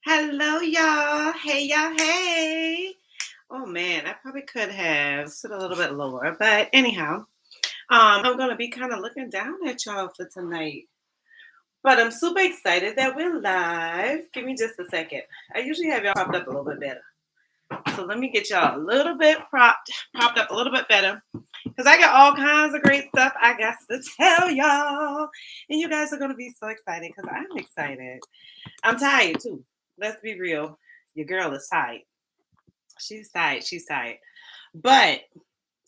Hello, y'all. Hey, y'all. Hey. Oh man, I probably could have sit a little bit lower, but anyhow, I'm gonna be kind of looking down at y'all for tonight. But I'm super excited that we're live. Give me just a second. I usually have y'all propped up a little bit better, so let me get y'all a little bit propped up a little bit better, because I got all kinds of great stuff I got to tell y'all, and you guys are gonna be so excited because I'm excited. I'm tired too. Let's be real. Your girl is tired. She's tired. She's tired. But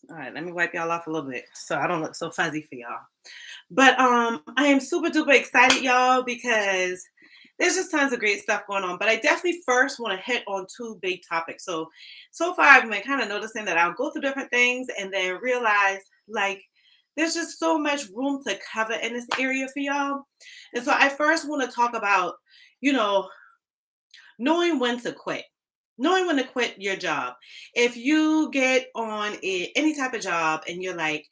all right, let me wipe y'all off a little bit so I don't look so fuzzy for y'all. But I am super duper excited, y'all, because there's just tons of great stuff going on. But I definitely first want to hit on two big topics. So far I've been kind of noticing that I'll go through different things and then realize like there's just so much room to cover in this area for y'all. And so I first want to talk about, you know, knowing when to quit. Knowing when to quit your job. If you get on any type of job and you're like,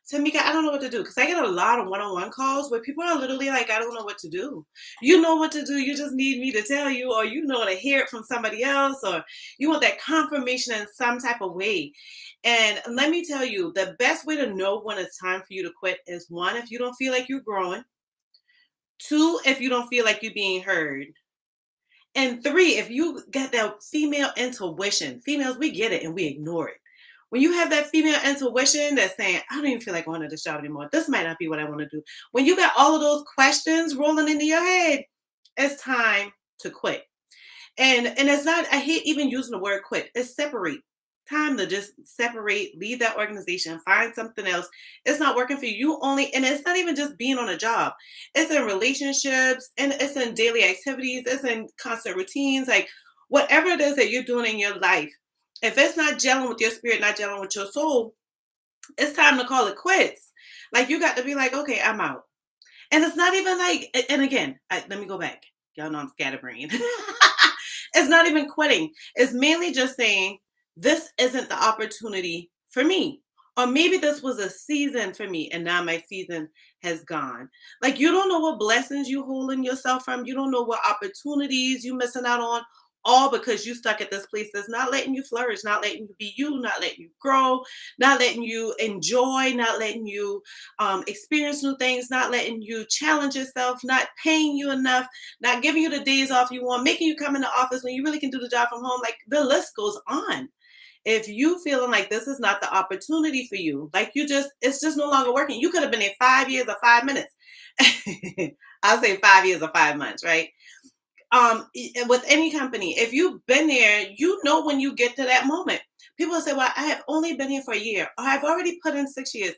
Tamika, I don't know what to do. Because I get a lot of one-on-one calls where people are literally like, I don't know what to do. You know what to do. You just need me to tell you, or you know to hear it from somebody else, or you want that confirmation in some type of way. And let me tell you, the best way to know when it's time for you to quit is one, if you don't feel like you're growing. Two, if you don't feel like you're being heard. And three, if you got that female intuition, females, we get it and we ignore it. When you have that female intuition that's saying, I don't even feel like going to this job anymore. This might not be what I want to do. When you got all of those questions rolling into your head, it's time to quit. And it's not, I hate even using the word quit. It's separate. Time to just separate, leave that organization, find something else. It's not working for you. You only, and it's not even just being on a job. It's in relationships and it's in daily activities. It's in constant routines. Like whatever it is that you're doing in your life, if it's not gelling with your spirit, not gelling with your soul, it's time to call it quits. Like you got to be like, okay, I'm out. And it's not even like, and again, let me go back. Y'all know I'm scatterbrained. It's not even quitting. It's mainly just saying, this isn't the opportunity for me. Or maybe this was a season for me and now my season has gone. Like you don't know what blessings you holding yourself from. You don't know what opportunities you missing out on, all because you stuck at this place that's not letting you flourish, not letting you be you, not letting you grow, not letting you enjoy, not letting you experience new things, not letting you challenge yourself, not paying you enough, not giving you the days off you want, making you come in the office when you really can do the job from home. Like the list goes on. If you feeling like this is not the opportunity for you, like it's just no longer working. You could have been there 5 years or 5 minutes. I'll say 5 years or 5 months, right? With any company, if you've been there, you know when you get to that moment. People say, well, I have only been here for a year, or I've already put in 6 years.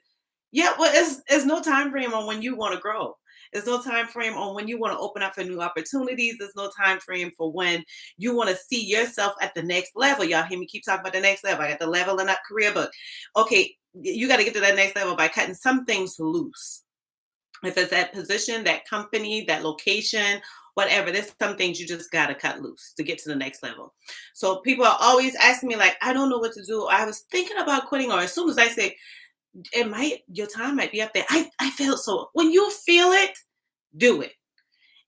Yeah, well, it's no time frame on when you want to grow. There's no time frame on when you want to open up for new opportunities. There's no time frame for when you want to see yourself at the next level. Y'all hear me keep talking about the next level. I got the leveling up career book. Okay, you got to get to that next level by cutting some things loose. If it's that position, that company, that location, whatever, there's some things you just got to cut loose to get to the next level. So people are always asking me, like, I don't know what to do. I was thinking about quitting, or as soon as I say, your time might be up there. I feel so. When you feel it, do it.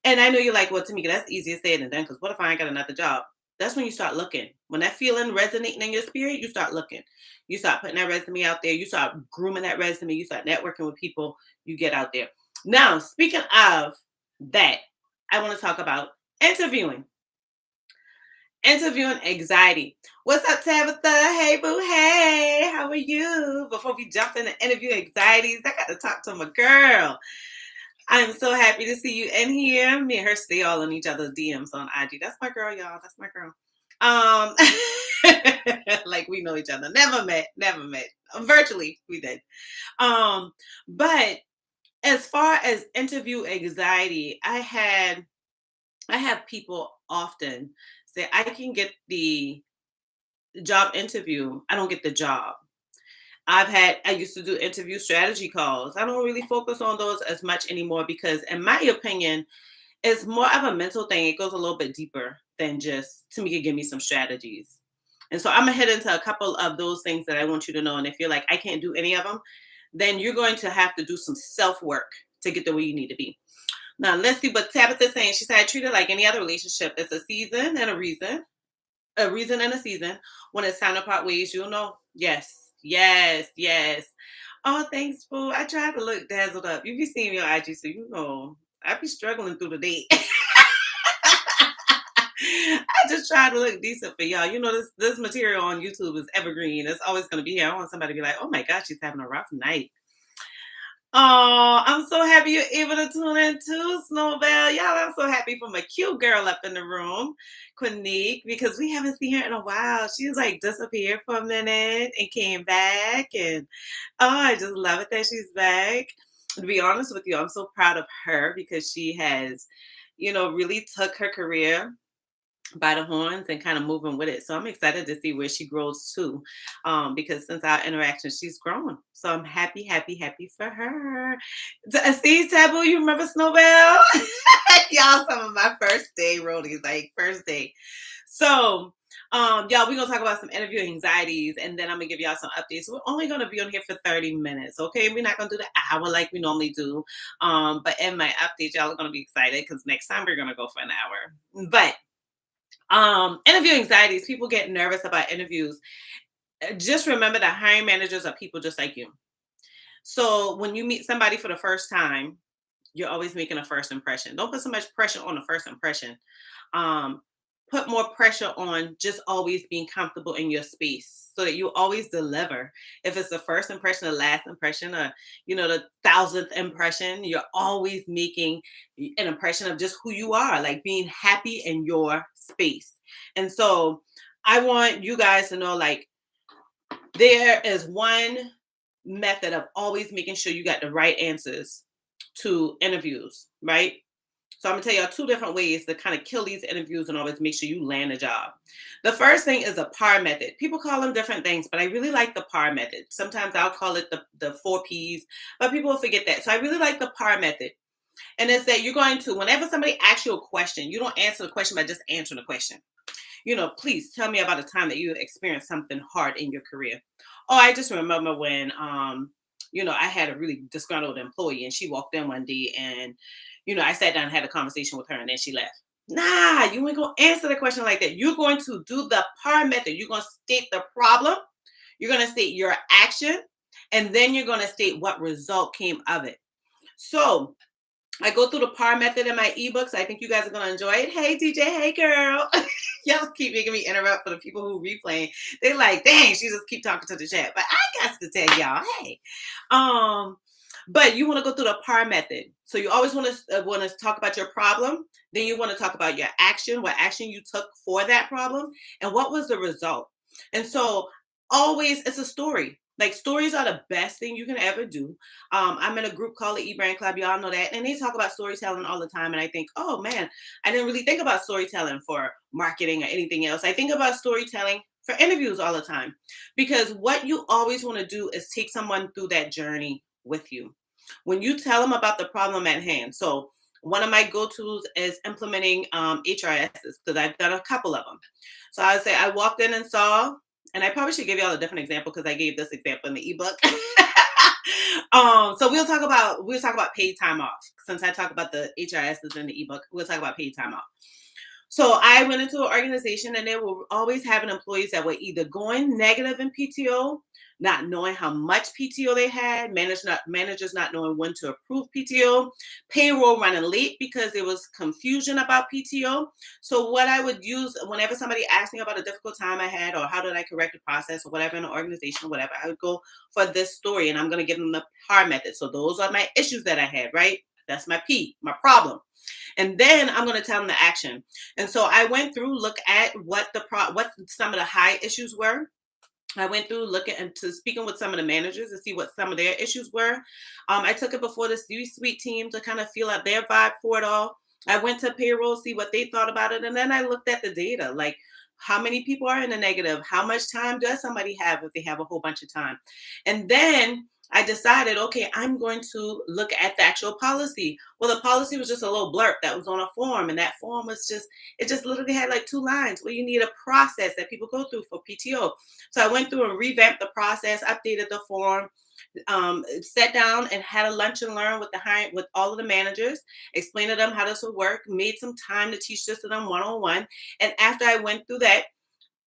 And I know you're like, well, Tamika, that's easier said than done, because what if I ain't got another job? That's when you start looking. When that feeling resonating in your spirit, you start looking. You start putting that resume out there. You start grooming that resume. You start networking with people. You get out there. Now, speaking of that, I want to talk about interviewing. Interviewing anxiety. What's up, Tabitha? Hey, boo. Hey, how are you? Before we jump into interview anxieties, I got to talk to my girl. I'm so happy to see you in here. Me and her stay all in each other's DMs on IG. That's my girl, y'all. That's my girl. Like we know each other. Never met. Virtually, we did. But as far as interview anxiety, I have people often say, I can get the job interview, I don't get the job. I used to do interview strategy calls. I don't really focus on those as much anymore because, in my opinion, it's more of a mental thing. It goes a little bit deeper than just to me, give me some strategies. And so I'm gonna head into a couple of those things that I want you to know. And if you're like, I can't do any of them, then you're going to have to do some self work to get the way you need to be. Now let's see what Tabitha's saying. She said, I treat it like any other relationship. It's a season and a reason and a season. When it's time to part ways, you'll know. Yes, yes, yes. Oh, thanks, Boo. I try to look dazzled up. You be seeing me on IG, so you know I be struggling through the day. I just try to look decent for y'all. You know, this material on YouTube is evergreen. It's always going to be here. I want somebody to be like, oh my gosh, she's having a rough night. Oh, I'm so happy you're able to tune in too, Snowbell. Y'all, I'm so happy for my cute girl up in the room, Quinique, because we haven't seen her in a while. She was like disappeared for a minute and came back. And oh, I just love it that she's back. To be honest with you, I'm so proud of her because she has, really took her career by the horns and kind of moving with it. So I'm excited to see where she grows too. Because since our interaction, she's grown. So I'm happy, happy, happy for her. See, Taboo, you remember Snowbell? Y'all, some of my first day roadies, like first day. So y'all, we're gonna talk about some interview anxieties, and then I'm gonna give y'all some updates. We're only gonna be on here for 30 minutes, okay? We're not gonna do the hour like we normally do. But in my update, y'all are gonna be excited because next time we're gonna go for an hour. But interview anxieties, people get nervous about interviews. Just remember that hiring managers are people just like you. So when you meet somebody for the first time, you're always making a first impression. Don't put so much pressure on the first impression. Um, Put more pressure on just always being comfortable in your space so that you always deliver. If it's the first impression, the last impression, or the 1,000th impression, you're always making an impression of just who you are, like being happy in your space. And so I want you guys to know, like, there is one method of always making sure you got the right answers to interviews, right? So I'm gonna tell y'all two different ways to kind of kill these interviews and always make sure you land a job. The first thing is a PAR method. People call them different things, but I really like the PAR method. Sometimes I'll call it the 4 Ps, but people will forget that. So I really like the PAR method. And it's that you're going to, whenever somebody asks you a question, you don't answer the question by just answering the question. Please tell me about a time that you experienced something hard in your career. Oh, I just remember when, I had a really disgruntled employee and she walked in one day and, I sat down and had a conversation with her and then she left. Nah, you ain't going to answer the question like that. You're going to do the PAR method. You're going to state the problem. You're going to state your action. And then you're going to state what result came of it. So I go through the PAR method in my ebooks. I think you guys are going to enjoy it. Hey, DJ. Hey, girl. Y'all keep making me interrupt for the people who replaying. They're like, dang, she just keep talking to the chat. But I got to tell y'all, hey. But you want to go through the PAR method. So you always want to talk about your problem. Then you want to talk about your action, what action you took for that problem, and what was the result. And so always it's a story. Like, stories are the best thing you can ever do. I'm in a group called the eBrand Club. Y'all know that. And they talk about storytelling all the time. And I think, oh man, I didn't really think about storytelling for marketing or anything else. I think about storytelling for interviews all the time. Because what you always want to do is take someone through that journey with you. When you tell them about the problem at hand. So one of my go-tos is implementing HRSs, because I've done a couple of them. So I would say I walked in and saw, and I probably should give y'all a different example because I gave this example in the ebook. So we'll talk about paid time off. Since I talk about the HRSs in the ebook, we'll talk about paid time off. So I went into an organization and they were always having employees that were either going negative in PTO, not knowing how much PTO they had, managers not knowing when to approve PTO, payroll running late because there was confusion about PTO. So what I would use whenever somebody asked me about a difficult time I had or how did I correct the process or whatever in the organization or whatever, I would go for this story and I'm going to give them the PAR method. So those are my issues that I had, right? That's my P, my problem. And then I'm going to tell them the action. And so I went through, look at what some of the high issues were. I went through looking into speaking with some of the managers to see what some of their issues were. I took it before the C-suite team to kind of feel out their vibe for it all. I went to payroll, see what they thought about it. And then I looked at the data, like how many people are in the negative? How much time does somebody have if they have a whole bunch of time? And then I decided, okay, I'm going to look at the actual policy. Well, the policy was just a little blurb that was on a form. And that form was it just literally had like 2 lines where you need a process that people go through for PTO. So I went through and revamped the process, updated the form, Sat down and had a lunch and learn with all of the managers, explained to them how this would work, made some time to teach this to them one-on-one. And after I went through that,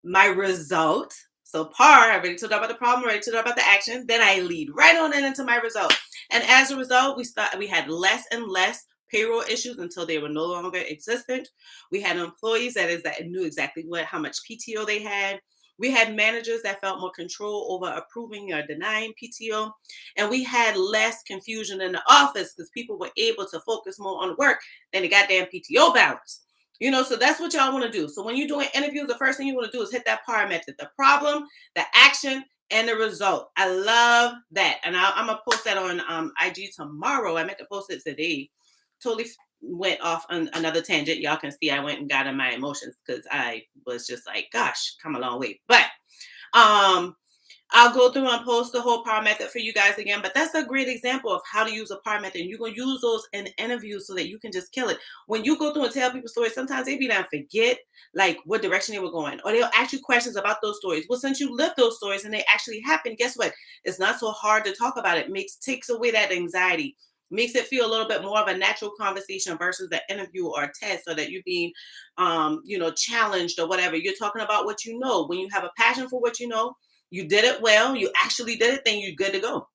my result, so PAR, I already told you about the problem, I already told you about the action, then I lead right on into my result. And as a result, we had less and less payroll issues until they were no longer existent. We had employees that knew exactly how much PTO they had. We had managers that felt more control over approving or denying PTO. And we had less confusion in the office because people were able to focus more on work than the goddamn PTO balance. So that's what y'all want to do. So when you're doing interviews, the first thing you want to do is hit that PAR method: the problem, the action, and the result. I love that. And I'm going to post that on IG tomorrow. I meant to post it today. Totally went off on another tangent. Y'all can see I went and got in my emotions because I was just like, gosh, come a long way. But I'll go through and post the whole PAR method for you guys again, but that's a great example of how to use a PAR method. And you're going to use those in interviews so that you can just kill it. When you go through and tell people stories, sometimes they be down forget like what direction they were going, or they'll ask you questions about those stories. Well, since you lived those stories and they actually happened, guess what? It's not so hard to talk about it. Takes away that anxiety, makes it feel a little bit more of a natural conversation versus the interview or test, so that you're being, challenged or whatever. You're talking about what you know. When you have a passion for what you know, you did it well, you actually did it, then you're good to go.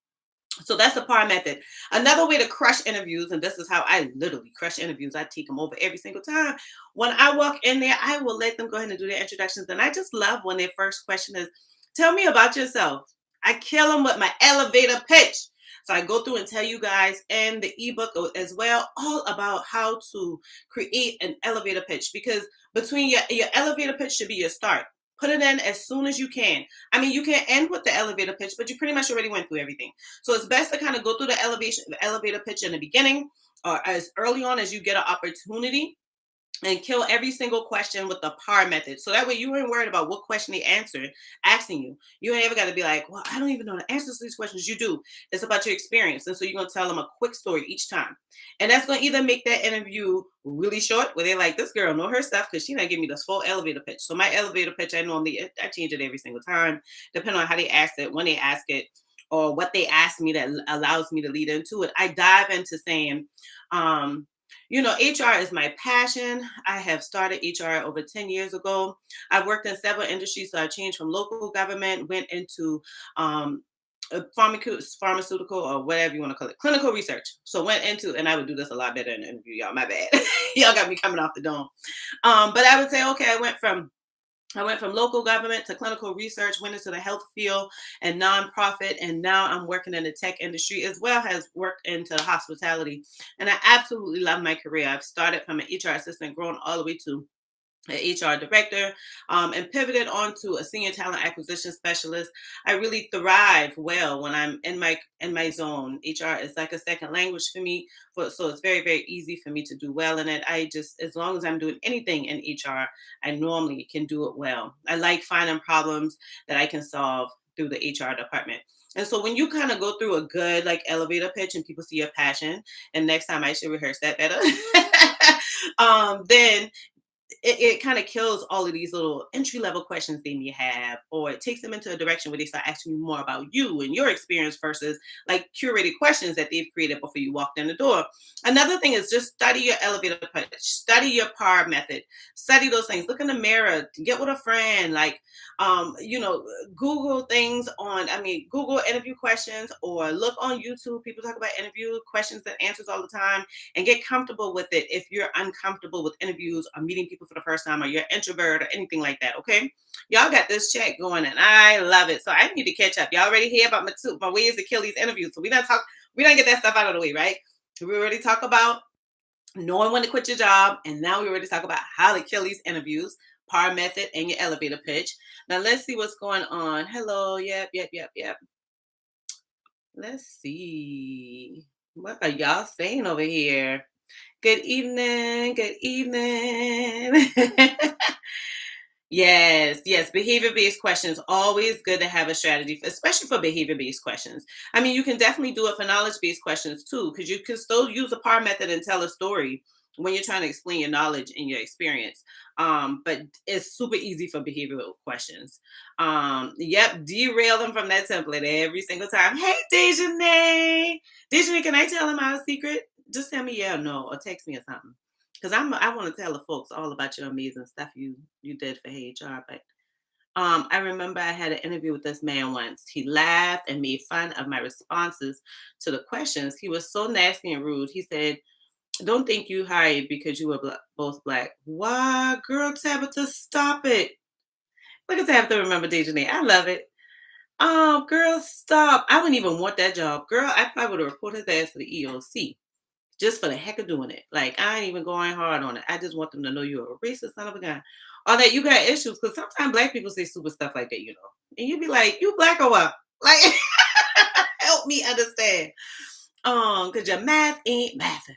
So that's the PAR method. Another way to crush interviews, and this is how I literally crush interviews. I take them over every single time. When I walk in there, I will let them go ahead and do their introductions. And I just love when their first question is, tell me about yourself. I kill them with my elevator pitch. So I go through and tell you guys in the ebook as well, all about how to create an elevator pitch, because between your elevator pitch should be your start. Put it in as soon as you can. I mean, you can end with the elevator pitch, but you pretty much already went through everything. So it's best to kind of go through the elevator pitch in the beginning, or as early on as you get an opportunity, and kill every single question with the PAR method. So that way you ain't worried about what question they asking you. You ain't ever got to be like, well, I don't even know the answers to these questions. You do. It's about your experience. And so you're going to tell them a quick story each time. And that's going to either make that interview really short, where they're like, this girl know her stuff because she not give me this full elevator pitch. So my elevator pitch, I change it every single time, depending on how they ask it, when they ask it, or what they ask me that allows me to lead into it. I dive into saying, HR is my passion. I have started HR over 10 years ago. I've worked in several industries. So I changed from local government, went into pharmaceutical, or whatever you want to call it, clinical research. So went into, and I would do this a lot better in the interview, y'all. My bad. Y'all got me coming off the dome. But I would say, okay, I went from local government to clinical research, went into the health field and nonprofit, and now I'm working in the tech industry, as well as worked into hospitality. And I absolutely love my career. I've started from an HR assistant, grown all the way to an HR director, and pivoted on to a senior talent acquisition specialist. I really thrive well when I'm in my zone. HR is like a second language for me, so it's very, very easy for me to do well in it. As long as I'm doing anything in HR, I normally can do it well. I like finding problems that I can solve through the HR department. And so when you kind of go through a good elevator pitch and people see your passion, and next time I should rehearse that better, then it kind of kills all of these little entry-level questions they may have, or it takes them into a direction where they start asking you more about you and your experience versus curated questions that they've created before you walked in the door. Another thing is just study your elevator pitch, study your PAR method, study those things. Look in the mirror, get with a friend, Google things Google interview questions, or look on YouTube. People talk about interview questions and answers all the time, and get comfortable with it if you're uncomfortable with interviews or meeting people for the first time, or you're an introvert or anything like that. Okay, y'all got this chat going and I love it. So I need to catch up. Y'all already hear about my ways to kill these interviews. So we don't get that stuff out of the way, right? We already talk about knowing when to quit your job, and now we already talk about how to kill these interviews, PAR method, and your elevator pitch. Now let's see what's going on. Hello, yep. Let's see. What are y'all saying over here? Good evening. Yes. Behavior-based questions, always good to have a strategy, especially for behavior-based questions. I mean, you can definitely do it for knowledge-based questions too, because you can still use the PAR method and tell a story when you're trying to explain your knowledge and your experience. But it's super easy for behavioral questions. Yep, derail them from that template every single time. Hey, Dejanay. Dejanay, can I tell them our secret? Just tell me yeah or no, or text me or something. Because I want to tell the folks all about your amazing stuff you did for HR. But I remember I had an interview with this man once. He laughed and made fun of my responses to the questions. He was so nasty and rude. He said, "Don't think you hired because you were both black." Why, girl, Tabitha, stop it. Look at Tabitha, remember Dejanay. I love it. Girl, stop. I wouldn't even want that job. Girl, I probably would have reported his ass to the EOC just for the heck of doing it. Like, I ain't even going hard on it. I just want them to know you're a racist son of a gun. Or that you got issues. Because sometimes black people say stupid stuff like that, you know. And you'd be like, you black or what? Like, help me understand. Because your math ain't mathing.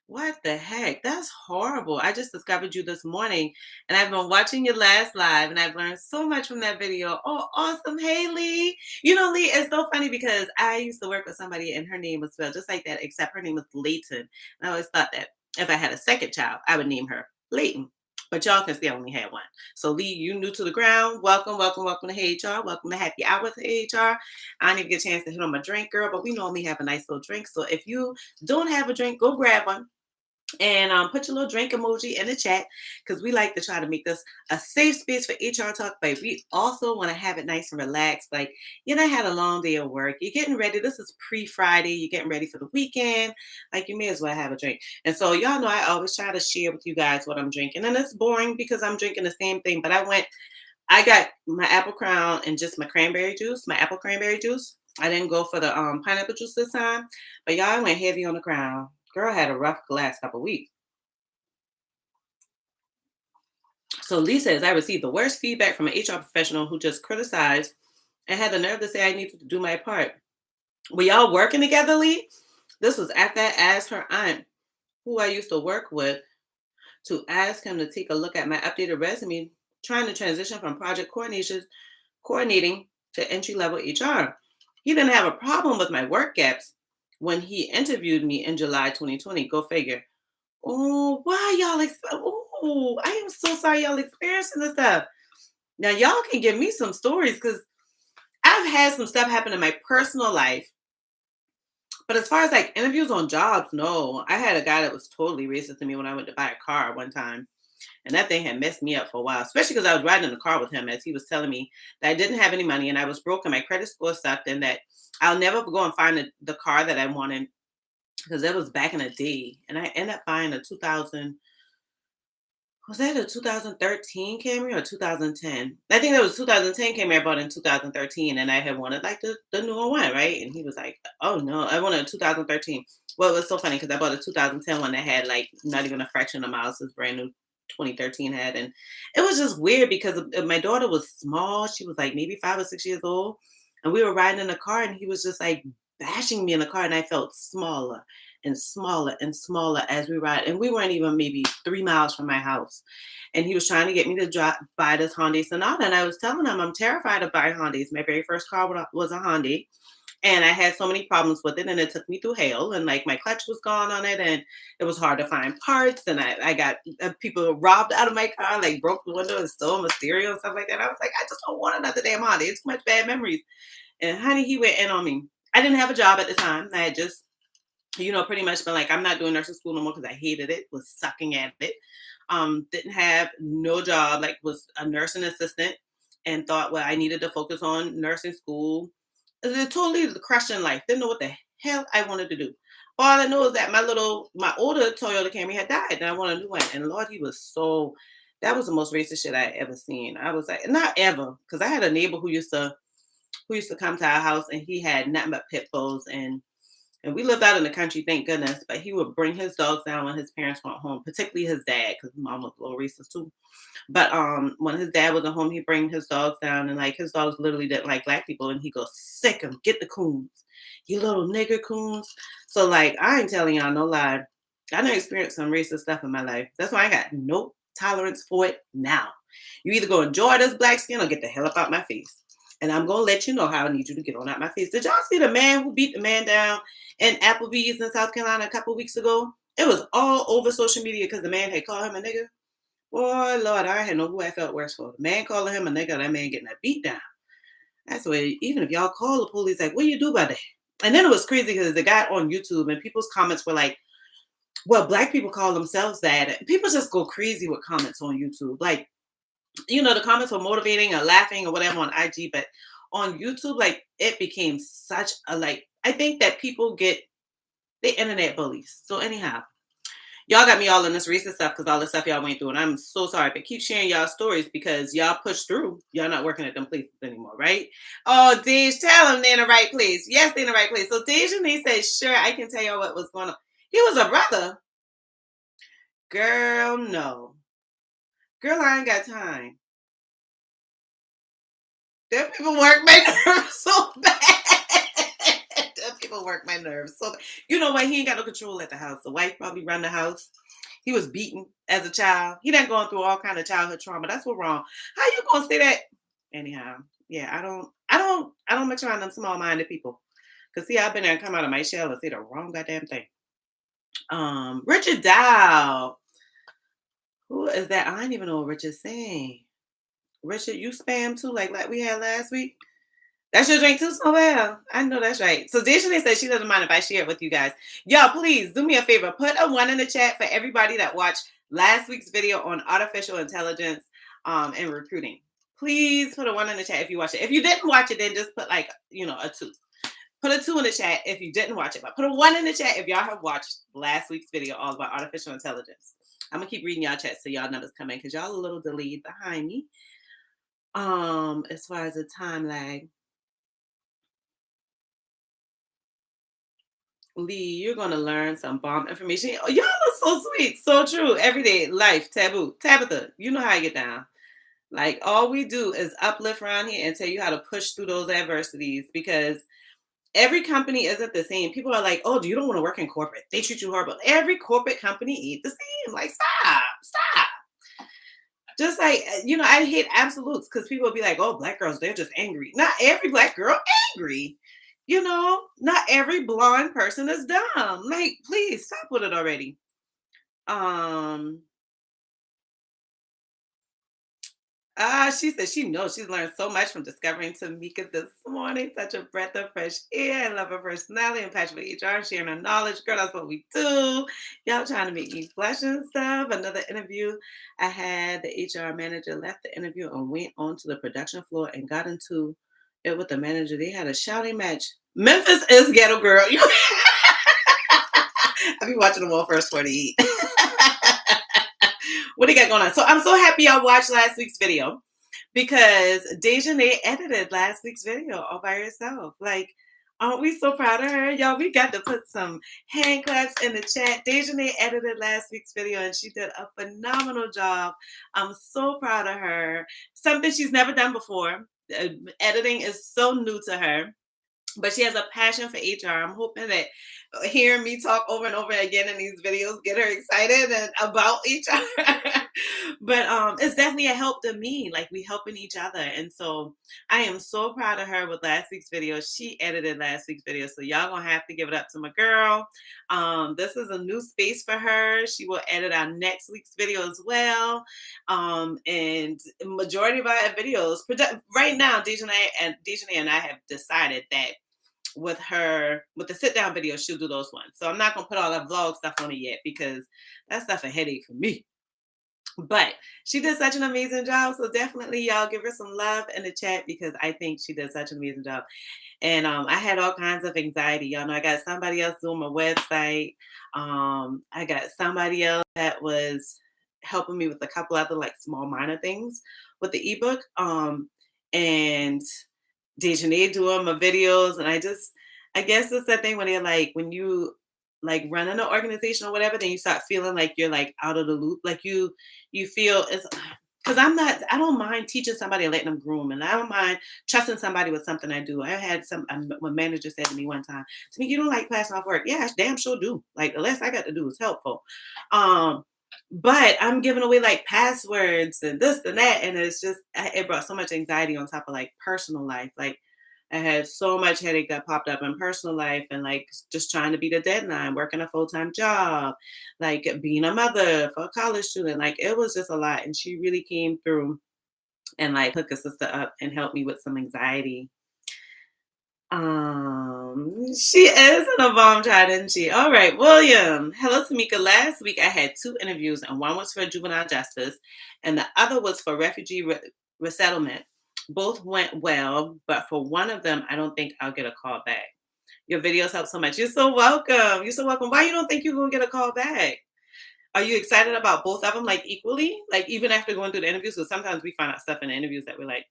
What the heck? That's horrible. I just discovered you this morning and I've been watching your last live and I've learned so much from that video. Oh, awesome. Hey, Lee. You know, Lee, it's so funny because I used to work with somebody and her name was spelled just like that, except her name was Layton. And I always thought that if I had a second child, I would name her Layton. But y'all can see I only had one. So Lee, you new to the ground. Welcome, welcome, welcome to HR. Welcome to Happy Hour with HR. I didn't even get a chance to hit on my drink, girl, but we normally have a nice little drink. So if you don't have a drink, go grab one and put your little drink emoji in the chat because we like to try to make this a safe space for HR talk, but we also want to have it nice and relaxed. Like, you know, I had a long day of work. You're getting ready. This is pre-Friday. You're getting ready for the weekend. Like, you may as well have a drink. And so y'all know I always try to share with you guys what I'm drinking. And it's boring because I'm drinking the same thing. But I got my apple crown and just my cranberry juice, my apple cranberry juice. I didn't go for the pineapple juice this time. But y'all, I went heavy on the crown. Girl had a rough last couple of weeks. So Lee says, I received the worst feedback from an HR professional who just criticized and had the nerve to say I needed to do my part. Were y'all working together, Lee? This was after I asked her aunt, who I used to work with, to ask him to take a look at my updated resume, trying to transition from project coordinating to entry-level HR. He didn't have a problem with my work gaps when he interviewed me in July 2020. Go figure. Oh, why y'all? Oh, I am so sorry y'all experiencing this stuff. Now y'all can give me some stories because I've had some stuff happen in my personal life. But as far as like interviews on jobs, no. I had a guy that was totally racist to me when I went to buy a car one time. And that thing had messed me up for a while, especially because I was riding in the car with him as he was telling me that I didn't have any money and I was broke and my credit score sucked and that I'll never go and find the car that I wanted because that was back in the day. And I ended up buying a 2000. Was that a 2013 Camry or 2010? I think that was 2010 Camry I bought in 2013, and I had wanted like the newer one, right? And he was like, "Oh no, I wanted a 2013." Well, it was so funny because I bought a 2010 one that had like not even a fraction of miles this brand new 2013 had, and it was just weird because my daughter was small; she was like maybe 5 or 6 years old, and we were riding in the car, and he was just like bashing me in the car, and I felt smaller and smaller and smaller as we ride. And we weren't even maybe 3 miles from my house. And he was trying to get me to buy this Hyundai Sonata. And I was telling him I'm terrified of buying Hyundais. My very first car was a Hyundai. And I had so many problems with it. And it took me through hell. And like my clutch was gone on it. And it was hard to find parts. And I got people robbed out of my car, like broke the window and stole my stereo and stuff like that. I was like, I just don't want another damn Hyundai. It's too much bad memories. And honey, he went in on me. I didn't have a job at the time. I had just pretty much been like, I'm not doing nursing school no more because I hated it, was sucking at it. Didn't have no job, like was a nursing assistant and thought, well, I needed to focus on nursing school. Totally crushing life. Didn't know what the hell I wanted to do. All I know is that my older Toyota Camry had died and I wanted a new one. And Lord, that was the most racist shit I ever seen. I was like, not ever, because I had a neighbor who used to come to our house and he had nothing but pit bulls and we lived out in the country, thank goodness, but he would bring his dogs down when his parents weren't home, particularly his dad, because mom was a little racist too. But when his dad wasn't home, he'd bring his dogs down, and like his dogs literally didn't like black people, and he goes, sick them, get the coons, you little nigger coons. So like, I ain't telling y'all no lie. I done experienced some racist stuff in my life. That's why I got no tolerance for it now. You either go enjoy this black skin or get the hell up out my face. And I'm going to let you know how I need you to get on out my face. Did y'all see the man who beat the man down in Applebee's in South Carolina a couple weeks ago? It was all over social media because the man had called him a nigga. Boy, Lord, I had know who I felt worse for. The man calling him a nigga, that man getting that beat down. That's why even if y'all call the police, like, what do you do about that? And then it was crazy because the guy on YouTube and people's comments were like, well, black people call themselves that. People just go crazy with comments on YouTube. Like, the comments were motivating or laughing or whatever on IG, but on YouTube, like, it became such a, like, I think that people get the internet bullies. So anyhow, y'all got me all in this racist stuff because all the stuff y'all went through, and I'm so sorry, but keep sharing y'all stories because y'all pushed through. Y'all not working at them places anymore, right? Oh, Dej, tell them they're in the right place. Yes, they're in the right place. So Dej and they said, sure, I can tell y'all what was going on. He was a brother. Girl, no. Girl, I ain't got time. Them people work my nerves so bad. Them people work my nerves so bad. You know what? He ain't got no control at the house. The wife probably run the house. He was beaten as a child. He done going through all kind of childhood trauma. That's what wrong. How you gonna say that? Anyhow, yeah, I don't mix around them small-minded people. Cause see, I've been there and come out of my shell and say the wrong goddamn thing. Richard Dow. Who is that? I don't even know what Richard's saying. Richard, you spam too, like we had last week. That's your drink too, so well. I know that's right. So Deshane says she doesn't mind if I share it with you guys. Y'all, please do me a favor. Put a 1 in the chat for everybody that watched last week's video on artificial intelligence and recruiting. Please put a 1 in the chat if you watched it. If you didn't watch it, then just put like, a 2. Put a 2 in the chat if you didn't watch it. But put a 1 in the chat if y'all have watched last week's video all about artificial intelligence. I'm going to keep reading y'all chat so y'all numbers come in because y'all a little delayed behind me. As far as the time lag. Lee, you're gonna learn some bomb information. Oh, y'all are so sweet, so true. Everyday life taboo. Tabitha, you know how I get down. Like all we do is uplift around here and tell you how to push through those adversities because every company isn't the same. People are like, "Oh, you don't want to work in corporate? They treat you horrible." Every corporate company ain't the same. Like, stop. Just like I hate absolutes because people will be like, "Oh, black girls, they're just angry." Not every black girl angry. Not every blonde person is dumb. Like, please stop with it already. She said she knows she's learned so much from discovering Tamika this morning. Such a breath of fresh air. I love her personality and passion for HR, sharing her knowledge. Girl, that's what we do. Y'all trying to make me blush and stuff. Another interview. I had the HR manager left the interview and went onto the production floor and got into it with the manager. They had a shouting match. Memphis is ghetto, girl. I be watching them all first 48. What do you got going on? So I'm so happy y'all watched last week's video because Dejane edited last week's video all by herself. Like, aren't we so proud of her? Y'all, we got to put some hand claps in the chat. Dejane edited last week's video and she did a phenomenal job. I'm so proud of her. Something she's never done before. Editing is so new to her. But she has a passion for HR. I'm hoping that hearing me talk over and over again in these videos get her excited and about HR. But it's definitely a help to me. Like we helping each other. And so I am so proud of her with last week's video. She edited last week's video. So y'all gonna have to give it up to my girl. This is a new space for her. She will edit our next week's video as well. And majority of our videos right now, Dejane and I have decided that with the sit down video, she'll do those ones. So I'm not gonna put all that vlog stuff on it yet because that stuff a headache for me. But she did such an amazing job. So definitely y'all give her some love in the chat because I think she did such an amazing job. And I had all kinds of anxiety. Y'all know I got somebody else doing my website. I got somebody else that was helping me with a couple other like small minor things with the ebook. And Dejane doing my videos, and I guess it's that thing when they're like, when you like running an organization or whatever, then you start feeling like you're like out of the loop, like you feel it's because I don't mind teaching somebody and letting them groom, and I don't mind trusting somebody with something I do. I had one manager said to me one time, to me, you don't like passing off work. Yeah, I damn sure do. Like the less I got to do is helpful. But I'm giving away like passwords and this and that. And it's just, it brought so much anxiety on top of like personal life. Like I had so much headache that popped up in personal life and like just trying to beat a deadline, working a full-time job, like being a mother for a college student. Like it was just a lot. And she really came through and like hooked a sister up and helped me with some anxiety. She is a bomb child, isn't she? All right, William. Hello, Tamika. Last week I had two interviews, and one was for juvenile justice, and the other was for refugee resettlement. Both went well, but for one of them, I don't think I'll get a call back. Your videos help so much. You're so welcome. You're so welcome. Why you don't think you're gonna get a call back? Are you excited about both of them, like equally? Like even after going through the interviews, because sometimes we find out stuff in the interviews that we're like,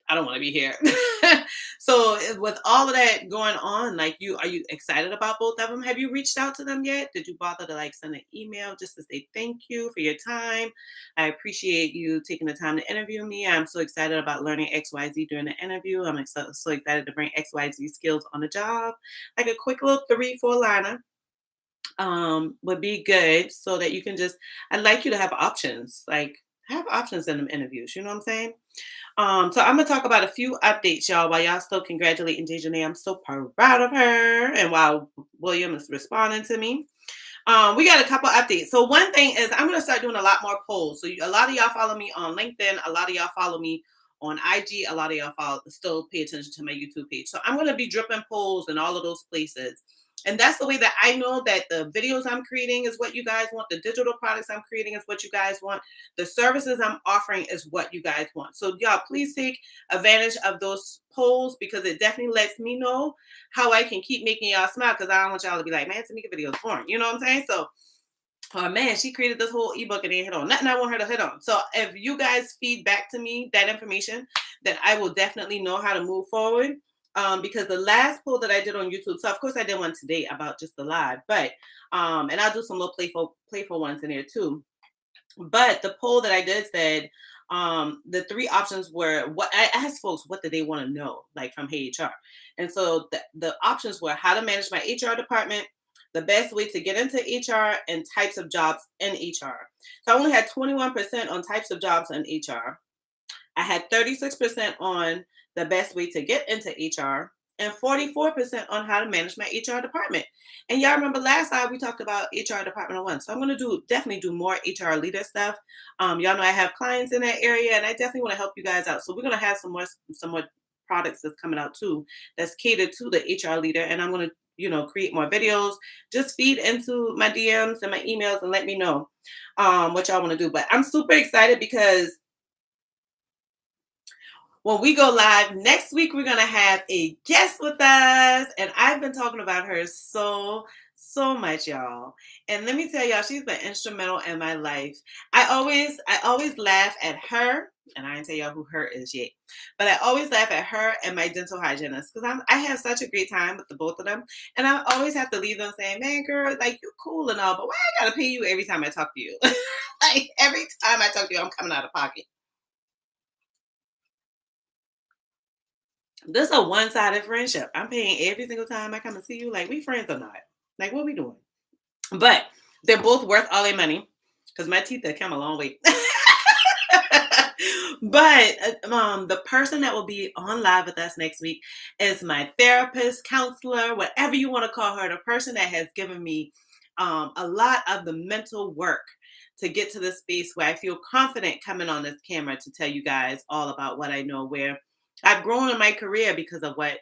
I don't want to be here. So with all of that going on, like are you excited about both of them? Have you reached out to them yet? Did you bother to like send an email just to say thank you for your time? I appreciate you taking the time to interview me. I'm so excited about learning XYZ during the interview. I'm so excited to bring XYZ skills on the job. Like a quick little 3-4 liner would be good so that you can just I'd like you to have options. Like have options in them interviews. You know what I'm saying? So I'm gonna talk about a few updates, y'all, while y'all still congratulating Dejanay. I'm so proud of her, and while William is responding to me. We got a couple updates. So one thing is I'm gonna start doing a lot more polls. So a lot of y'all follow me on LinkedIn, a lot of y'all follow me on IG, a lot of y'all still pay attention to my YouTube page. So I'm gonna be dripping polls in all of those places. And that's the way that I know that the videos I'm creating is what you guys want. The digital products I'm creating is what you guys want. The services I'm offering is what you guys want. So y'all, please take advantage of those polls because it definitely lets me know how I can keep making y'all smile because I don't want y'all to be like, man, Tamika videos boring. You know what I'm saying? So, oh man, she created this whole ebook and didn't hit on nothing I want her to hit on. So if you guys feed back to me that information, then I will definitely know how to move forward. Because the last poll that I did on YouTube, so of course I did one today about just the live, but and I'll do some little playful ones in there too. But the poll that I did said the three options were what I asked folks what do they want to know like from Hey HR. And so the options were how to manage my HR department, the best way to get into HR, and types of jobs in HR. So I only had 21% on types of jobs in HR. I had 36% on the best way to get into HR and 44% on how to manage my HR department. And y'all remember last time we talked about HR department on one. So I'm going to definitely do more HR leader stuff. Y'all know I have clients in that area and I definitely want to help you guys out. So we're going to have some more products that's coming out too that's catered to the HR leader. And I'm going to create more videos. Just feed into my DMs and my emails and let me know what y'all want to do. But I'm super excited because when we go live next week, we're going to have a guest with us. And I've been talking about her so much, y'all. And let me tell y'all, she's been instrumental in my life. I always laugh at her. And I didn't tell y'all who her is yet. But I always laugh at her and my dental hygienist because I have such a great time with the both of them. And I always have to leave them saying, man, girl, like you're cool and all, but why I got to pay you every time I talk to you? Like every time I talk to you, I'm coming out of pocket. This is a one-sided friendship. I'm paying every single time I come and see you. Like we friends or not? Like what we doing? But they're both worth all their money because my teeth have come a long way. But the person that will be on live with us next week is my therapist, counselor, whatever you want to call her. The person that has given me a lot of the mental work to get to this space where I feel confident coming on this camera to tell you guys all about what I know, where I've grown in my career because of what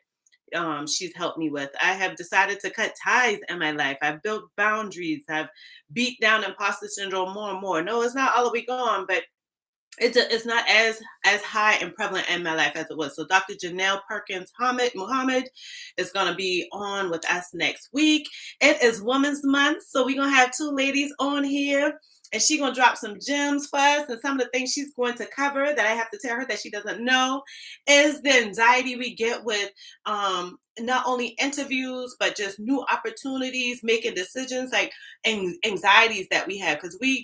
she's helped me with. I have decided to cut ties in my life. I've built boundaries. I've beat down imposter syndrome more and more. No, it's not all the way gone, but it's not as high and prevalent in my life as it was. So Dr. Janelle Perkins Muhammad is going to be on with us next week. It is Women's Month, so we're going to have two ladies on here. And she's going to drop some gems for us. And some of the things she's going to cover that I have to tell her that she doesn't know is the anxiety we get with not only interviews, but just new opportunities, making decisions, like anxieties that we have. Because we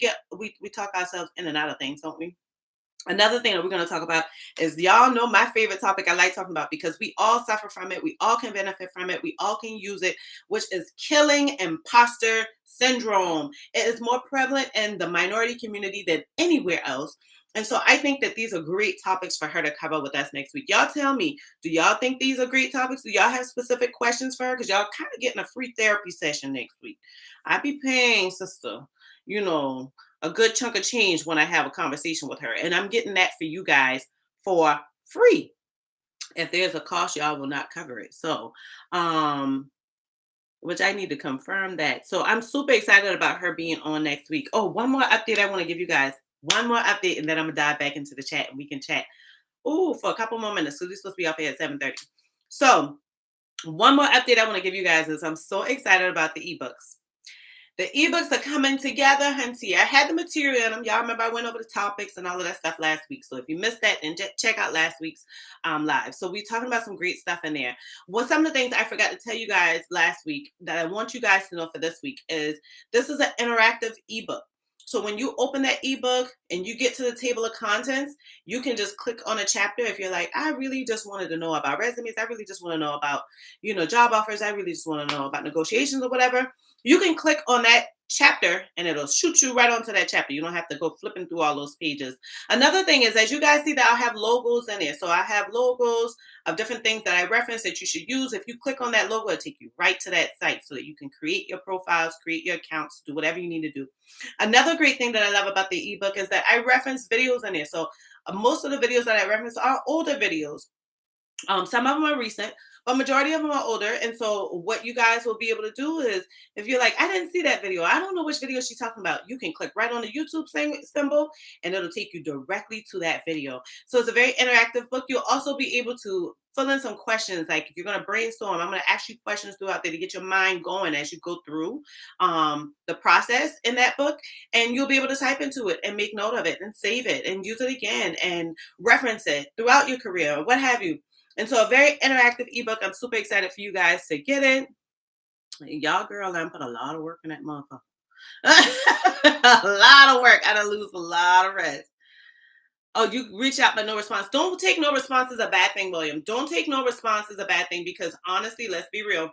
talk ourselves in and out of things, don't we? Another thing that we're going to talk about is, y'all know my favorite topic I like talking about because we all suffer from it. We all can benefit from it. We all can use it, which is killing imposter syndrome. It is more prevalent in the minority community than anywhere else. And so I think that these are great topics for her to cover with us next week. Y'all tell me, do y'all think these are great topics? Do y'all have specific questions for her? Because y'all kind of getting a free therapy session next week. I be paying, sister, you know, a good chunk of change when I have a conversation with her. And I'm getting that for you guys for free. If there's a cost, y'all will not cover it. So, which I need to confirm that. So I'm super excited about her being on next week. Oh, one more update I want to give you guys. One more update, and then I'm gonna dive back into the chat and we can chat. Oh, for a couple more minutes. So we're supposed to be off here at 7:30. So one more update I want to give you guys is I'm so excited about the ebooks. The ebooks are coming together, hunty. I had the material in them. Y'all remember I went over the topics and all of that stuff last week. So if you missed that, then check out last week's live. So we're talking about some great stuff in there. Well, some of the things I forgot to tell you guys last week that I want you guys to know for this week is this is an interactive ebook. So when you open that ebook and you get to the table of contents, you can just click on a chapter. If you're like, I really just wanted to know about resumes. I really just want to know about, job offers. I really just want to know about negotiations or whatever. You can click on that chapter and it'll shoot you right onto that chapter. You don't have to go flipping through all those pages. Another thing is, as you guys see that I have logos in there. So I have logos of different things that I reference that you should use. If you click on that logo, it'll take you right to that site so that you can create your profiles, create your accounts, do whatever you need to do. Another great thing that I love about the ebook is that I reference videos in there. So most of the videos that I reference are older videos. Some of them are recent, but majority of them are older. And so what you guys will be able to do is, if you're like, I didn't see that video, I don't know which video she's talking about, you can click right on the YouTube symbol and it'll take you directly to that video. So it's a very interactive book. You'll also be able to fill in some questions. Like if you're going to brainstorm, I'm going to ask you questions throughout there to get your mind going as you go through the process in that book. And you'll be able to type into it and make note of it and save it and use it again and reference it throughout your career, what have you. And so a very interactive ebook. I'm super excited for you guys to get it. Y'all, girl, I put a lot of work in that motherfucker. A lot of work. I done lose a lot of rest. Oh, you reach out but no response. Don't take no response as a bad thing, William. Don't take no response as a bad thing because honestly, let's be real.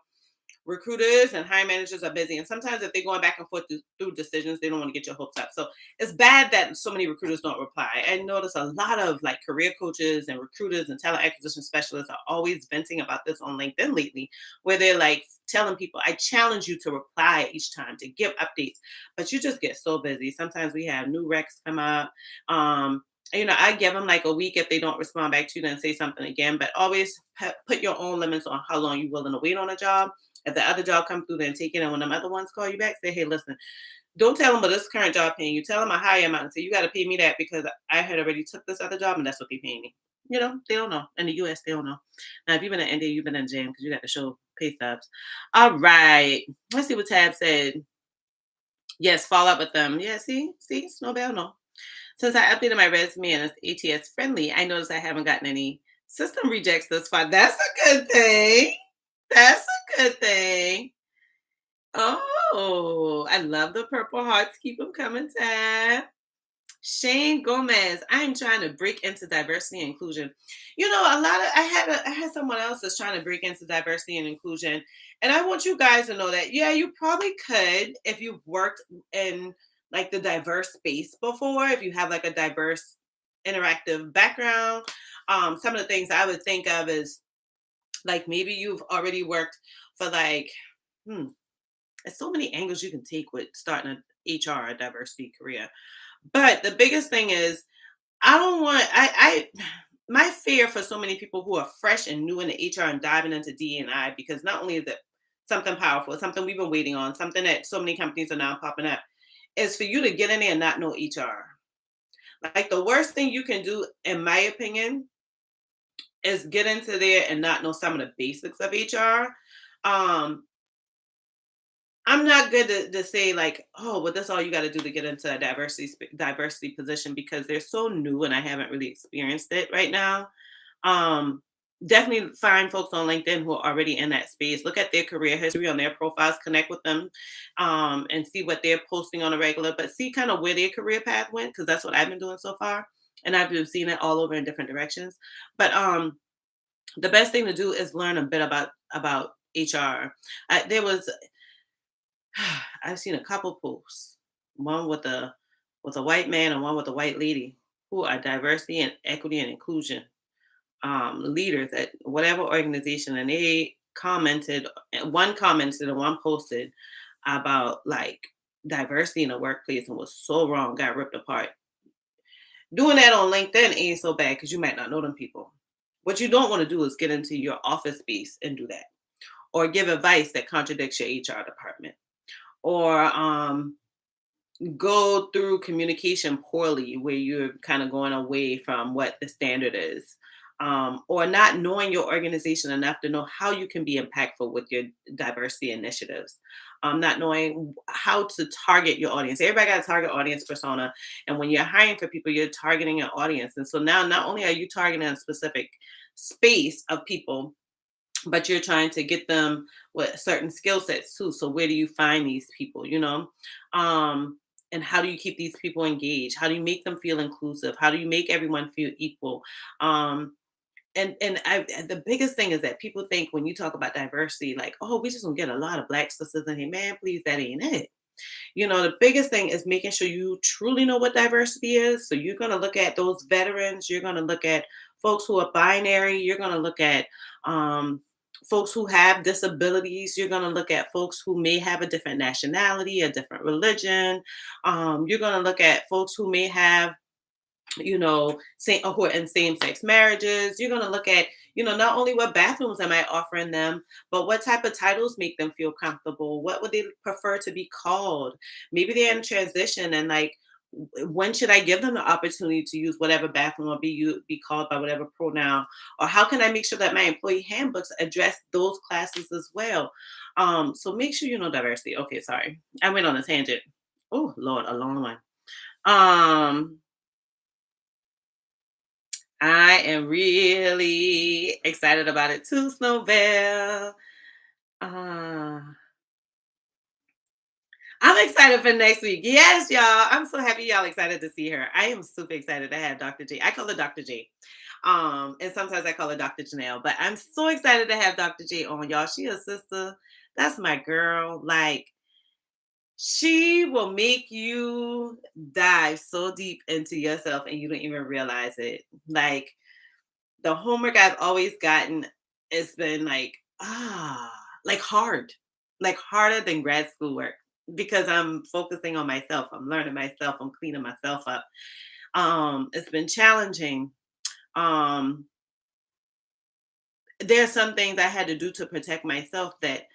Recruiters and hiring managers are busy. And sometimes if they're going back and forth through decisions, they don't want to get your hopes up. So it's bad that so many recruiters don't reply. I notice a lot of like career coaches and recruiters and talent acquisition specialists are always venting about this on LinkedIn lately, where they're like telling people, I challenge you to reply each time, to give updates, but you just get so busy. Sometimes we have new recs come up. I give them like a week if they don't respond back to you, then say something again, but always put your own limits on how long you're willing to wait on a job. If the other job comes through, then take it. And when them other ones call you back, say, hey, listen, don't tell them about this current job paying you. Tell them a higher amount and say, you got to pay me that because I had already took this other job and that's what they pay me. They don't know. In the U.S., they don't know. Now, if you've been in India, you've been in jail because you got to show pay stubs. All right. Let's see what Tab said. Yes, follow up with them. Yeah, see, Snowbell, no. Since I updated my resume and it's ATS friendly, I noticed I haven't gotten any system rejects thus far. That's a good thing. That's a good thing. Oh, I love the purple hearts. Keep them coming, Tab. Shane Gomez, I'm trying to break into diversity and inclusion. I had someone else that's trying to break into diversity and inclusion. And I want you guys to know that, yeah, you probably could if you've worked in like the diverse space before, if you have like a diverse interactive background. Some of the things I would think of is like maybe you've already worked for like, there's so many angles you can take with starting an HR diversity career. But the biggest thing is my fear for so many people who are fresh and new into HR and diving into D&I, because not only is it something powerful, it's something we've been waiting on, something that so many companies are now popping up, is for you to get in there and not know HR. Like the worst thing you can do, in my opinion, is get into there and not know some of the basics of HR. I'm not good to say like, oh, well, that's all you got to do to get into a diversity position because they're so new and I haven't really experienced it right now. Definitely find folks on LinkedIn who are already in that space. Look at their career history on their profiles, connect with them, and see what they're posting on a regular, but see kind of where their career path went because that's what I've been doing so far. and I've been seeing it all over in different directions. But the best thing to do is learn a bit about HR. There was I've seen a couple posts, one with a white man and one with a white lady, who are diversity and equity and inclusion leaders at whatever organization, and they commented. One commented and one posted about like diversity in the workplace and was so wrong, got ripped apart. Doing that on LinkedIn ain't so bad because you might not know them people. What you don't want to do is get into your office space and do that, or give advice that contradicts your HR department, or go through communication poorly where you're kind of going away from what the standard is, or not knowing your organization enough to know how you can be impactful with your diversity initiatives, not knowing how to target your audience. Everybody got a target audience persona, and when you're hiring for people, you're targeting an audience. And so now not only are you targeting a specific space of people, but you're trying to get them with certain skill sets too. So where do you find these people, and how do you keep these people engaged? How do you make them feel inclusive? How do you make everyone feel equal? And the biggest thing is that people think when you talk about diversity, like, oh, we just gonna get a lot of black sisters in here. Man, please, that ain't it. The biggest thing is making sure you truly know what diversity is. So you're going to look at those veterans, you're going to look at folks who are binary, you're going to look at folks who have disabilities, you're going to look at folks who may have a different nationality, a different religion. You're going to look at folks who may have who are in same-sex marriages. You're going to look at, not only what bathrooms am I offering them, but what type of titles make them feel comfortable. What would they prefer to be called? Maybe they're in transition, and like, when should I give them the opportunity to use whatever bathroom, or be called by whatever pronoun? Or how can I make sure that my employee handbooks address those classes as well? So make sure you know diversity. Okay, sorry, I went on a tangent. Oh Lord, a long one. I am really excited about it too, Snowbell. Uh, I'm excited for next week. Yes, y'all. I'm so happy y'all excited to see her. I am super excited to have Dr. J. I call her Dr. J. And sometimes I call her Dr. Janelle, but I'm so excited to have Dr. J on, y'all. She a sister. That's my girl. Like, she will make you dive so deep into yourself and you don't even realize it. Like, the homework I've always gotten, it's been like hard, like harder than grad school work, because I'm focusing on myself. I'm learning myself. I'm cleaning myself up. It's been challenging. Um, there are some things I had to do to protect myself that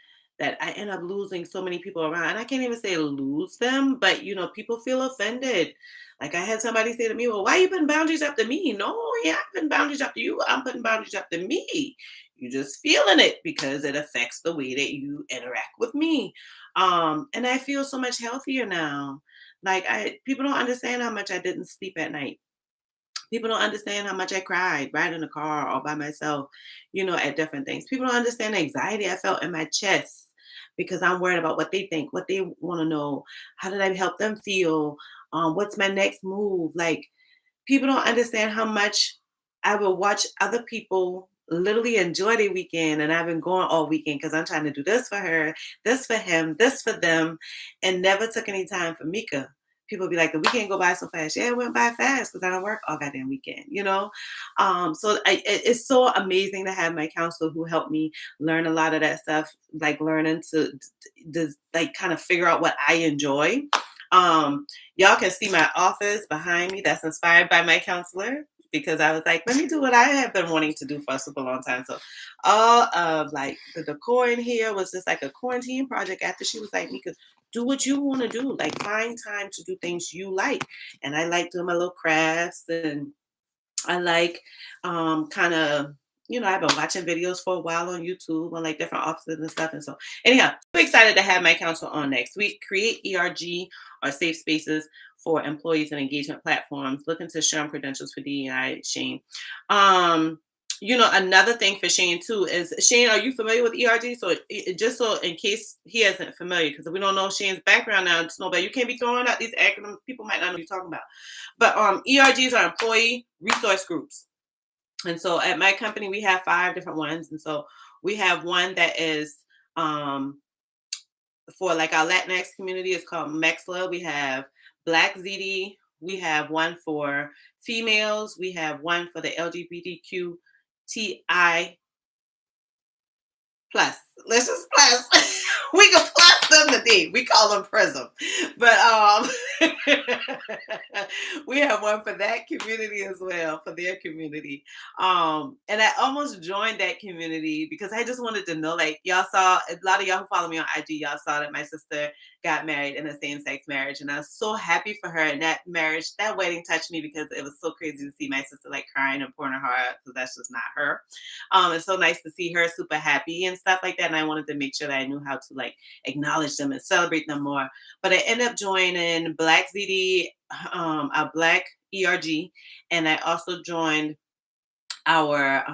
I end up losing so many people around. And I can't even say lose them, but people feel offended. Like, I had somebody say to me, well, why are you putting boundaries up to me? No, yeah, I'm putting boundaries up to you. I'm putting boundaries up to me. You're just feeling it because it affects the way that you interact with me. And I feel so much healthier now. Like, people don't understand how much I didn't sleep at night. People don't understand how much I cried right in the car or by myself, at different things. People don't understand the anxiety I felt in my chest because I'm worried about what they think, what they want to know. How did I help them feel? What's my next move? Like, people don't understand how much I will watch other people literally enjoy their weekend. And I've been going all weekend because I'm trying to do this for her, this for him, this for them, and never took any time for Mika. People be like, the weekend go by so fast. Yeah, it went by fast because I don't work all goddamn weekend. It's so amazing to have my counselor who helped me learn a lot of that stuff, like learning to like kind of figure out what I enjoy. Y'all can see my office behind me. That's inspired by my counselor, because I was like, let me do what I have been wanting to do for a super long time. So all of like the decor in here was just like a quarantine project after she was like, Mika, do what you want to do. Like, find time to do things you like. And I like doing my little crafts, and I like kind of, I've been watching videos for a while on YouTube on like different offices and stuff. And so anyhow, I'm excited to have my counsel on next week. Create ERG, or safe spaces for employees and engagement platforms. Looking to show them credentials for DEI, Shane. Another thing for Shane too is Shane. Are you familiar with ERG? So just so in case he isn't familiar, because we don't know Shane's background now, it's nobody. You can't be throwing out these acronyms. People might not know what you're talking about. But ERGs are employee resource groups, and so at my company we have 5 different ones, and so we have one that is um for like our Latinx community. It's called Mexla. We have Black ZD. We have one for females. We have one for the LGBTQTI plus. Let's just plus. We can plus them today. We call them Prism. But we have one for that community as well, for their community. And I almost joined that community because I just wanted to know, like y'all saw a lot of y'all who follow me on IG, y'all saw that my sister got married in a same-sex marriage. And I was so happy for her. And that marriage, that wedding touched me because it was so crazy to see my sister like crying and pouring her heart out, because that's just not her. It's so nice to see her super happy and stuff like that. And I wanted to make sure that I knew how to like acknowledge them and celebrate them more. But I ended up joining Black ZD, a Black ERG, and I also joined our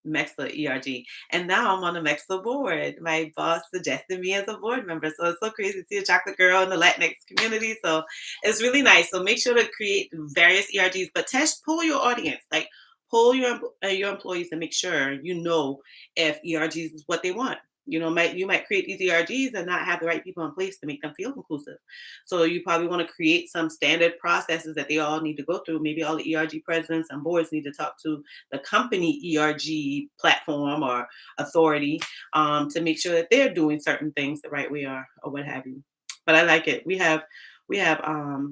Mexla ERG. And now I'm on the Mexla board. My boss suggested me as a board member. So it's so crazy to see a chocolate girl in the Latinx community. So it's really nice. So make sure to create various ERGs, but pull your audience, like pull your employees and make sure you know if ERGs is what they want. You might create these ERGs and not have the right people in place to make them feel inclusive. So you probably want to create some standard processes that they all need to go through. Maybe all the ERG presidents and boards need to talk to the company ERG platform or authority to make sure that they're doing certain things the right way or what have you. But I like it. We have our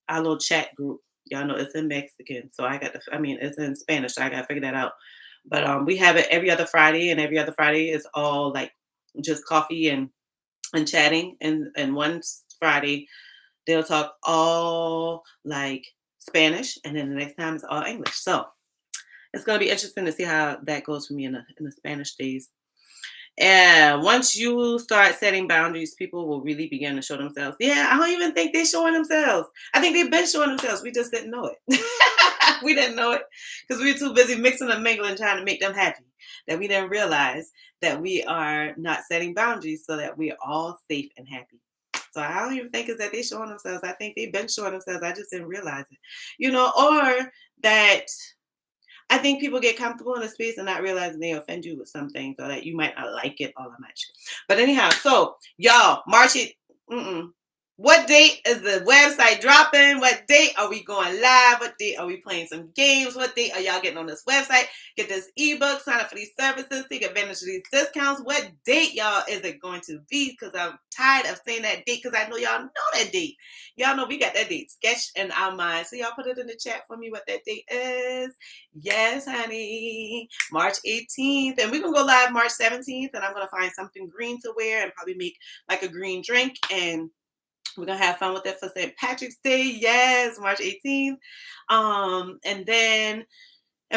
little chat group. Y'all know it's in Mexican, so it's in Spanish, so I gotta figure that out. But we have it every other Friday, and every other Friday is all like just coffee and chatting. And one Friday they'll talk all like Spanish, and then the next time it's all English. So it's gonna be interesting to see how that goes for me in the Spanish days. And once you start setting boundaries, people will really begin to show themselves. Yeah, I don't even think they're showing themselves. I think they've been showing themselves. We just didn't know it. We didn't know it because we were too busy mixing and mingling, trying to make them happy, that we didn't realize that we are not setting boundaries so that we're all safe and happy. So I don't even think it's that they're showing themselves. I think they've been showing themselves. I just didn't realize it. Or that I think people get comfortable in a space and not realizing they offend you with some things, or that you might not like it all that much. But anyhow, so y'all, March 8th. What date is the website dropping? What date are we going live? What date are we playing some games? What date are y'all getting on this website? Get this ebook, sign up for these services, take advantage of these discounts. What date, y'all, is it going to be? Because I'm tired of saying that date, because I know y'all know that date. Y'all know we got that date sketched in our mind. So y'all put it in the chat for me what that date is. Yes, honey. March 18th. And we're going to go live March 17th. And I'm going to find something green to wear and probably make like a green drink. And we're going to have fun with it for St. Patrick's Day. Yes, March 18th. And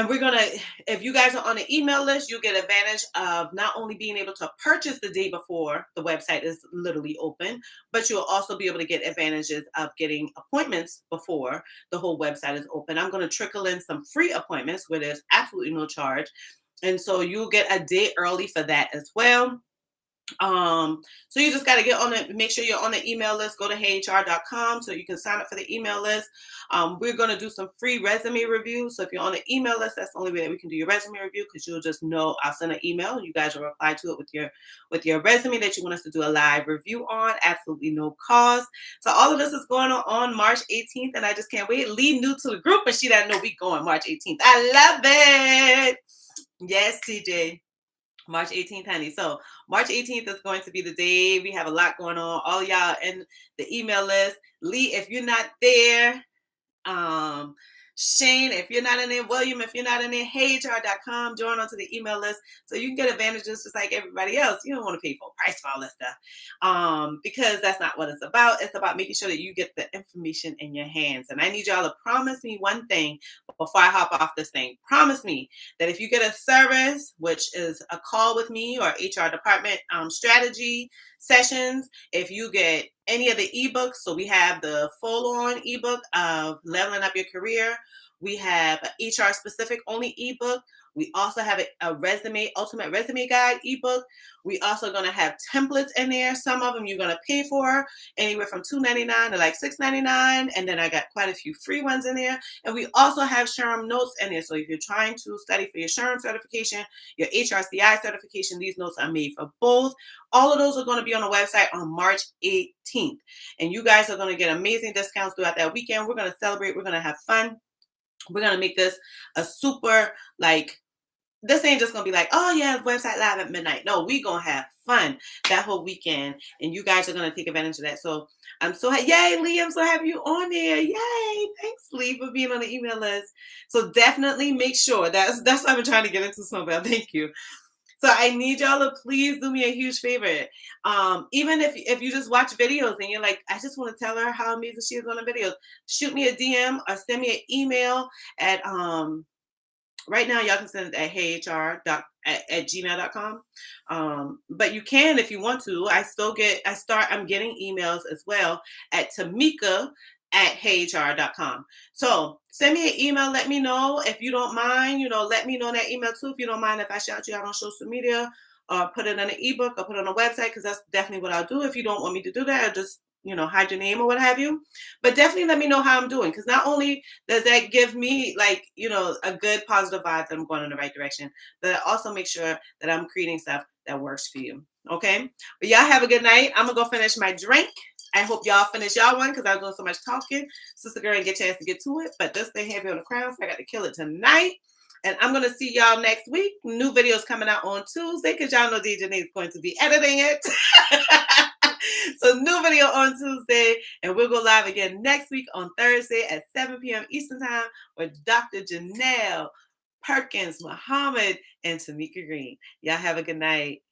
we're going to, if you guys are on the email list, you'll get advantage of not only being able to purchase the day before the website is literally open, but you'll also be able to get advantages of getting appointments before the whole website is open. I'm going to trickle in some free appointments where there's absolutely no charge. And so you'll get a day early for that as well. So you just got to get on it, make sure you're on the email list. Go to heyhr.com so you can sign up for the email list. We're going to do some free resume reviews. So if you're on the email list, that's the only way that we can do your resume review, because you'll just know I'll send an email. You guys will reply to it with your resume that you want us to do a live review on. Absolutely no cost. So all of this is going on March 18th, and I just can't wait. Lee new to the group, and she doesn't know we going March 18th. I love it. Yes, TJ. March 18th, honey. So March 18th is going to be the day. We have a lot going on. All y'all in the email list. Lee, if you're not there, Shane, if you're not in there, William, if you're not in there, heyhr.com, join onto the email list so you can get advantages just like everybody else. You don't want to pay full price for all this stuff, because that's not what it's about. It's about making sure that you get the information in your hands. And I need y'all to promise me one thing before I hop off this thing. Promise me that if you get a service, which is a call with me or HR department strategy sessions, if you get any of the ebooks, so we have the full-on ebook of leveling up your career, We have an HR specific only ebook. We also have a resume, ultimate resume guide ebook. We also gonna have templates in there. Some of them you're gonna pay for, anywhere from $2.99 to like $6.99. And then I got quite a few free ones in there. And we also have SHRM notes in there. So if you're trying to study for your SHRM certification, your HRCI certification, these notes are made for both. All of those are going to be on the website on March 18th. And you guys are going to get amazing discounts throughout that weekend. We're going to celebrate. We're going to have fun. We're going to make this a super, like, this ain't just gonna be like, oh yeah, website live at midnight. No, we gonna have fun that whole weekend, and you guys are gonna take advantage of that. So I'm so yay, Lee! I'm so happy you on there. Yay! Thanks, Lee, for being on the email list. So definitely make sure that's what I've been trying to get into, Snowbell. Thank you. So I need y'all to please do me a huge favor. Even if you just watch videos and you're like, I just want to tell her how amazing she is on the videos, shoot me a DM or send me an email at right now, y'all can send it at heyhr @gmail.com. But you can if you want to. I'm getting emails as well at Tamika @heyhr.com. So send me an email. Let me know if you don't mind. Let me know in that email too if you don't mind if I shout you out on social media or put it in an ebook or put it on a website, because that's definitely what I'll do. If you don't want me to do that, I'll just hide your name or what have you. But definitely let me know how I'm doing, because not only does that give me a good positive vibe that I'm going in the right direction, but I also make sure that I'm creating stuff that works for you. Okay. But y'all have a good night. I'm gonna go finish my drink. I hope y'all finish y'all one, because I was doing so much talking. Sister girl didn't get a chance to get to it, but this thing heavy on the crown, so I got to kill it tonight. And I'm going to see y'all next week. New videos coming out on Tuesday, because y'all know DJ is going to be editing it. So new video on Tuesday, and we'll go live again next week on Thursday at 7 p.m. Eastern Time with Dr. Janelle Perkins, Muhammad, and Tamika Green. Y'all have a good night.